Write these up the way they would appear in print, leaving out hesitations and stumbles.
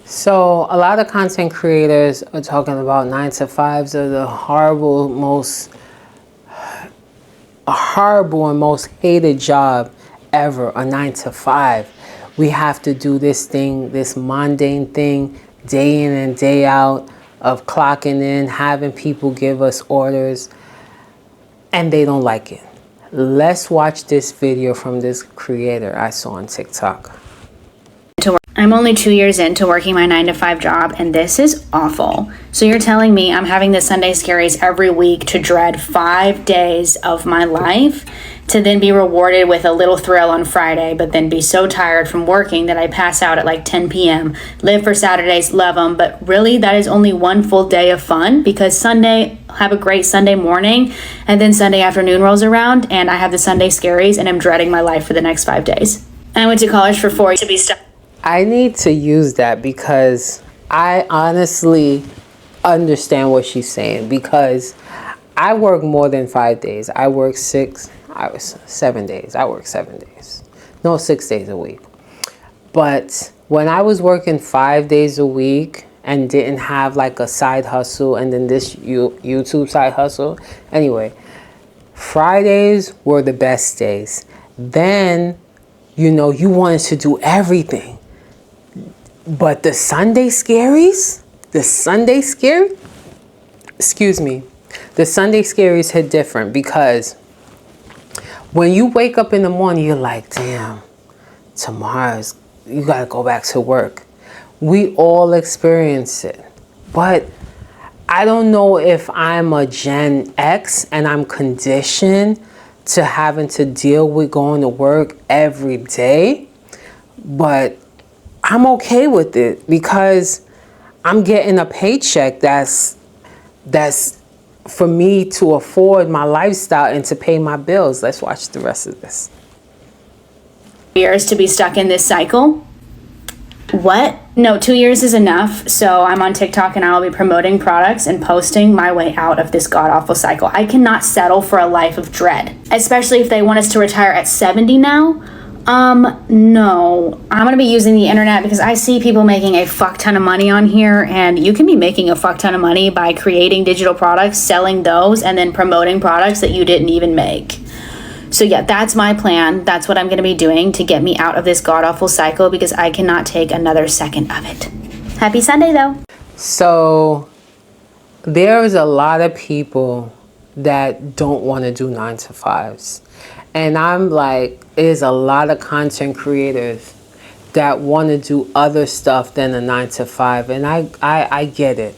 So a lot of content creators are talking about 9 to 5s are the horrible and most hated job ever, a 9 to 5. We have to do this thing, this mundane thing, day in and day out of clocking in, having people give us orders, and they don't like it. Let's watch this video from this creator I saw on TikTok. I'm only 2 years into working my 9 to 5 job, and this is awful. So you're telling me I'm having the Sunday scaries every week to dread 5 days of my life, to then be rewarded with a little thrill on Friday, but then be so tired from working that I pass out at like 10 p.m. Live for Saturdays, love them, but really that is only one full day of fun, because Sunday, have a great Sunday morning, and then Sunday afternoon rolls around and I have the Sunday scaries and I'm dreading my life for the next 5 days. I went to college for 4 years to be stuck. I need to use that because I honestly understand what she's saying, because I work more than 5 days. I work 7 days. I work 7 days. No, 6 days a week. But when I was working 5 days a week and didn't have like a side hustle and then this YouTube side hustle, anyway, Fridays were the best days. Then, you know, you wanted to do everything. But the Sunday scaries hit different, because when you wake up in the morning, you're like, damn, you gotta go back to work. We all experience it. But I don't know if I'm a Gen X and I'm conditioned to having to deal with going to work every day, but I'm okay with it because I'm getting a paycheck that's for me to afford my lifestyle and to pay my bills. Let's watch the rest of this. Years to be stuck in this cycle. What? No, 2 years is enough. So I'm on TikTok and I'll be promoting products and posting my way out of this god-awful cycle. I cannot settle for a life of dread, especially if they want us to retire at 70 now. No, I'm going to be using the internet because I see people making a fuck ton of money on here, and you can be making a fuck ton of money by creating digital products, selling those, and then promoting products that you didn't even make. So yeah, that's my plan. That's what I'm going to be doing to get me out of this god-awful cycle, because I cannot take another second of it. Happy Sunday though. So there's a lot of people that don't want to do 9 to 5s. And I'm like, there's a lot of content creators that want to do other stuff than a 9 to 5. And I get it.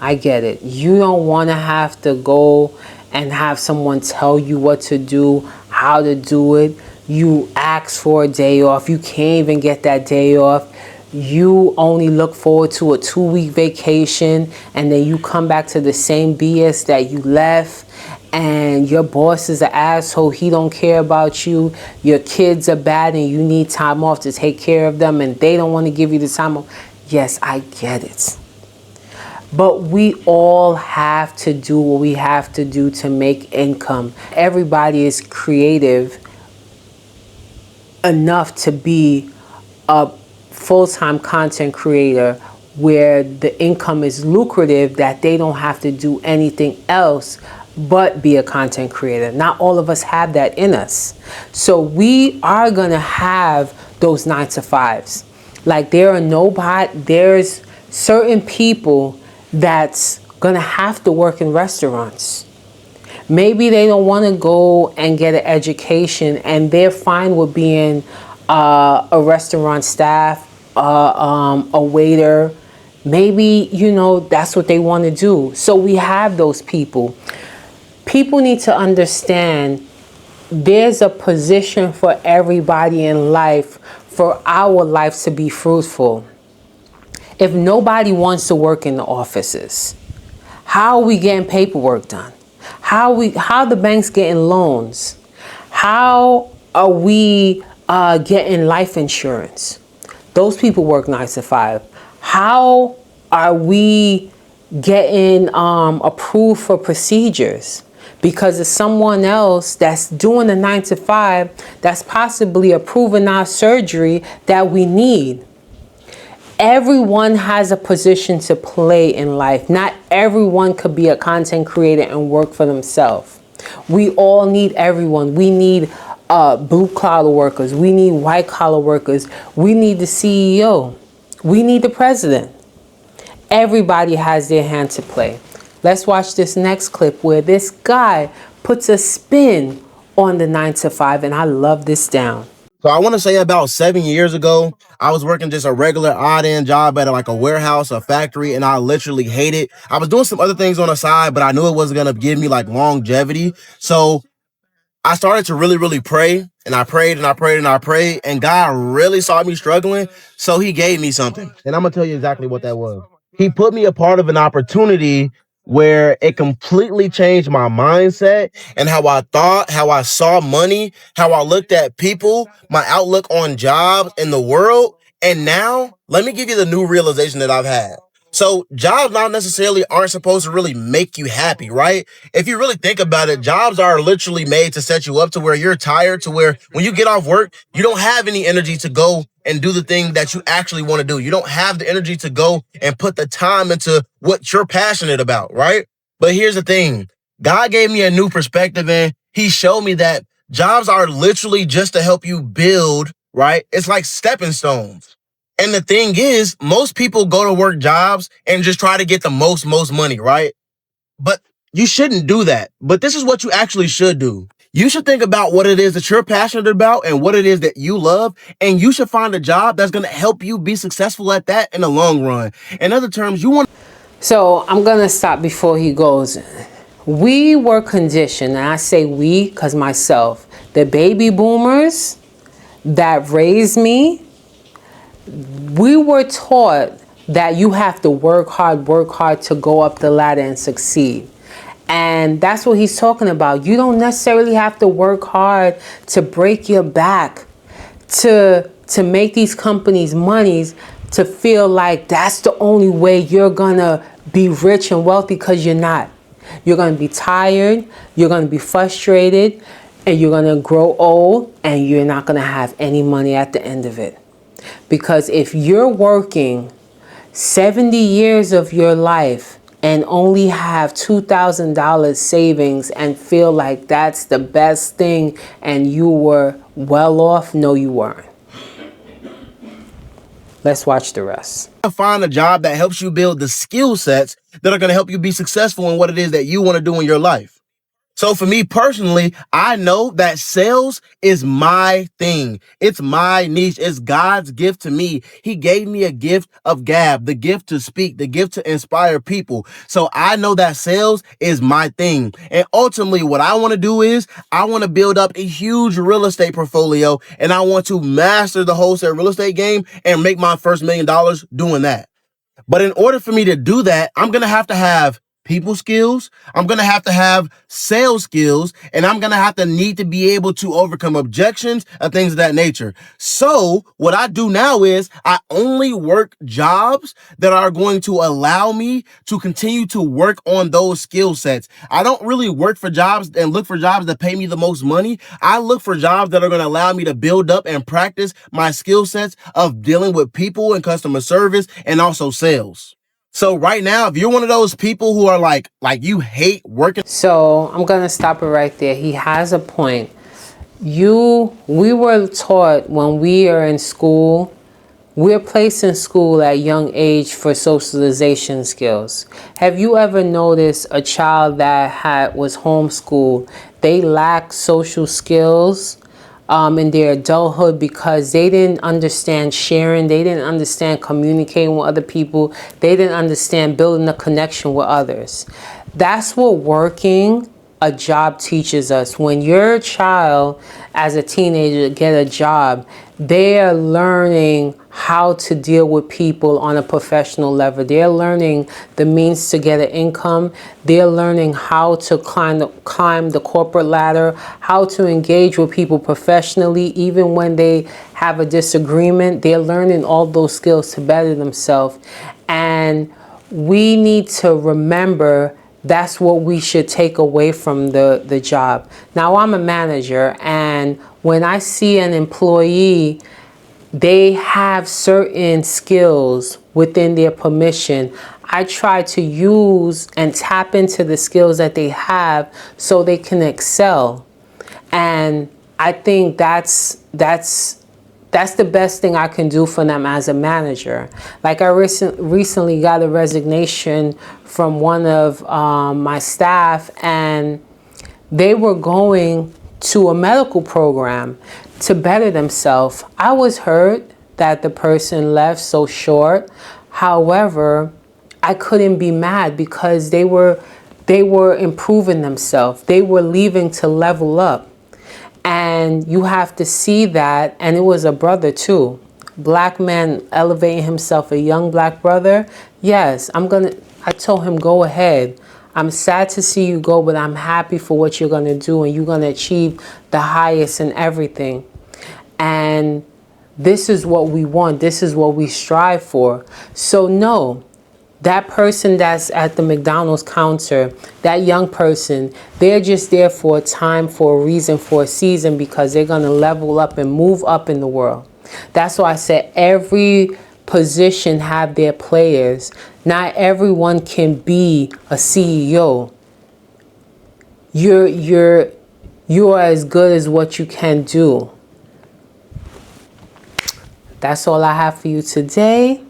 I get it. You don't want to have to go and have someone tell you what to do, how to do it. You ask for a day off. You can't even get that day off. You only look forward to a 2-week vacation, and then you come back to the same BS that you left. And your boss is an asshole. He don't care about you. Your kids are bad and you need time off to take care of them, and they don't want to give you the time off. Yes, I get it. But we all have to do what we have to do to make income. Everybody is creative enough to be a full-time content creator where the income is lucrative, that they don't have to do anything else but be a content creator. Not all of us have that in us. So we are gonna have those 9 to 5s. Like there's certain people that's gonna have to work in restaurants. Maybe they don't wanna go and get an education and they're fine with being a restaurant staff, a waiter. Maybe, you know, that's what they wanna do. So we have those people. People need to understand there's a position for everybody in life for our lives to be fruitful. If nobody wants to work in the offices, how are we getting paperwork done? How the bank's getting loans? How are we getting life insurance? Those people work 9 to 5. How are we getting approved for procedures? Because it's someone else that's doing the 9 to 5 that's possibly approving our surgery that we need. Everyone has a position to play in life. Not everyone could be a content creator and work for themselves. We all need everyone. We need blue collar workers. We need white collar workers. We need the CEO. We need the president. Everybody has their hand to play. Let's watch this next clip where this guy puts a spin on the 9 to 5, and I love this down. So I want to say about 7 years ago, I was working just a regular odd-end job at like a warehouse, a factory, and I literally hated it. I was doing some other things on the side, but I knew it wasn't going to give me like longevity. So I started to really pray, and I prayed and I prayed and I prayed, and God really saw me struggling. So he gave me something. And I'm going to tell you exactly what that was. He put me a part of an opportunity where it completely changed my mindset and how I thought, how I saw money, how I looked at people, my outlook on jobs in the world. And now, let me give you the new realization that I've had. So jobs not necessarily aren't supposed to really make you happy, right? If you really think about it, jobs are literally made to set you up to where you're tired, to where when you get off work, you don't have any energy to go and do the thing that you actually want to do. You don't have the energy to go and put the time into what you're passionate about, right? But here's the thing. God gave me a new perspective, and he showed me that jobs are literally just to help you build, right? It's like stepping stones. And the thing is, most people go to work jobs and just try to get the most money, right? But you shouldn't do that. But this is what you actually should do. You should think about what it is that you're passionate about and what it is that you love. And you should find a job that's going to help you be successful at that in the long run. In other terms, you want... So I'm going to stop before he goes. We were conditioned, and I say we because myself, the baby boomers that raised me, we were taught that you have to work hard to go up the ladder and succeed. And that's what he's talking about. You don't necessarily have to work hard to break your back, to make these companies monies, to feel like that's the only way you're gonna be rich and wealthy, because you're not. You're gonna be tired, you're gonna be frustrated, and you're gonna grow old, and you're not gonna have any money at the end of it. Because if you're working 70 years of your life and only have $2,000 savings and feel like that's the best thing and you were well off, no, you weren't. Let's watch the rest. Find a job that helps you build the skill sets that are going to help you be successful in what it is that you want to do in your life. So for me personally, I know that sales is my thing. It's my niche. It's God's gift to me. He gave me a gift of gab, the gift to speak, the gift to inspire people. So I know that sales is my thing. And ultimately what I want to do is I want to build up a huge real estate portfolio, and I want to master the wholesale real estate game and make my first $1 million doing that. But in order for me to do that, I'm going to have people skills, I'm going to have sales skills, and I'm going to need to be able to overcome objections and things of that nature. So what I do now is I only work jobs that are going to allow me to continue to work on those skill sets. I don't really work for jobs and look for jobs that pay me the most money. I look for jobs that are going to allow me to build up and practice my skill sets of dealing with people and customer service and also sales. So right now, if you're one of those people who are like you hate working. So I'm going to stop it right there. He has a point. We were taught when we are in school, we're placed in school at young age for socialization skills. Have you ever noticed a child that was homeschooled, they lack social skills in their adulthood because they didn't understand sharing, they didn't understand communicating with other people, they didn't understand building a connection with others. That's what working a job teaches us. When your child as a teenager get a job, they are learning how to deal with people on a professional level. They're learning the means to get an income. They're learning how to climb the corporate ladder, how to engage with people professionally, even when they have a disagreement. They're learning all those skills to better themselves. And we need to remember that's what we should take away from the job. Now, I'm a manager, and when I see an employee they have certain skills within their permission. I try to use and tap into the skills that they have so they can excel. And I think that's the best thing I can do for them as a manager. Like I recently got a resignation from one of my staff, and they were going to a medical program to better themselves. I was hurt that the person left so short. However, I couldn't be mad because they were improving themselves. They were leaving to level up. And you have to see that, and it was a brother too. Black man elevating himself, a young black brother. Yes, I told him, go ahead. I'm sad to see you go, but I'm happy for what you're gonna do, and you're gonna achieve the highest in everything. And this is what we want. This is what we strive for. So no, that person that's at the McDonald's counter, that young person, they're just there for a time, for a reason, for a season, because they're going to level up and move up in the world. That's why I said every position have their players. Not everyone can be a CEO. You're as good as what you can do. That's all I have for you today.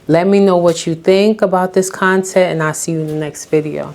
Let me know what you think about this content, and I'll see you in the next video.